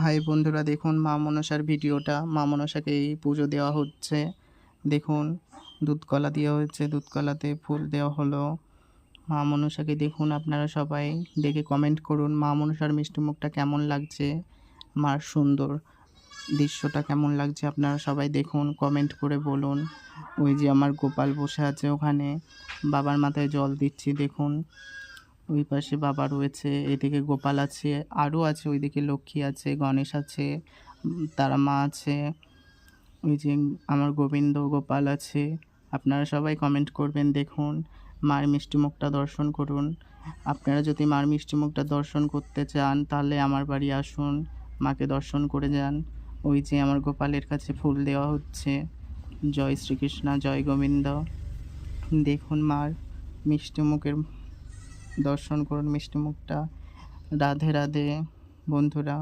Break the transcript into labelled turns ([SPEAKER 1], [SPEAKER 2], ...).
[SPEAKER 1] High বন্ধুরা, দেখুন মা মনসার ভিডিওটা। মা মনসাকে এই পুজো দেওয়া হচ্ছে। দেখুন দুধ কলা দেওয়া হয়েছে, দুধ কলাতে ফুল দেওয়া হলো। মা মনসাকে দেখুন, আপনারা সবাই দেখে কমেন্ট করুন মা মনসার মিষ্টি মুখটা কেমন লাগছে, মার সুন্দর দৃশ্যটা কেমন লাগছে। আপনারা সবাই দেখুন, কমেন্ট করে বলুন। ওই যে আমার গোপাল বসে আছে ওখানে, বাবার মাথায় জল দিচ্ছি দেখুন। ওই পাশে বাবা রয়েছে, এদিকে গোপাল আছে, আরও আছে, ওইদিকে লক্ষ্মী আছে, গণেশ আছে, তারা মা আছে, ওই যে আমার গোবিন্দ গোপাল আছে। আপনারা সবাই কমেন্ট করবেন। দেখুন মার মিষ্টি মুখটা দর্শন করুন। আপনারা যদি মার মিষ্টি মুখটা দর্শন করতে চান তাহলে আমার বাড়ি আসুন, মাকে দর্শন করে যান। ওই যে আমার গোপালের কাছে ফুল দেওয়া হচ্ছে। জয় শ্রীকৃষ্ণ, জয় গোবিন্দ। দেখুন মার মিষ্টি মুখের দর্শন করুন, মিষ্টি মুখটা। রাধে রাধে বন্ধুরা।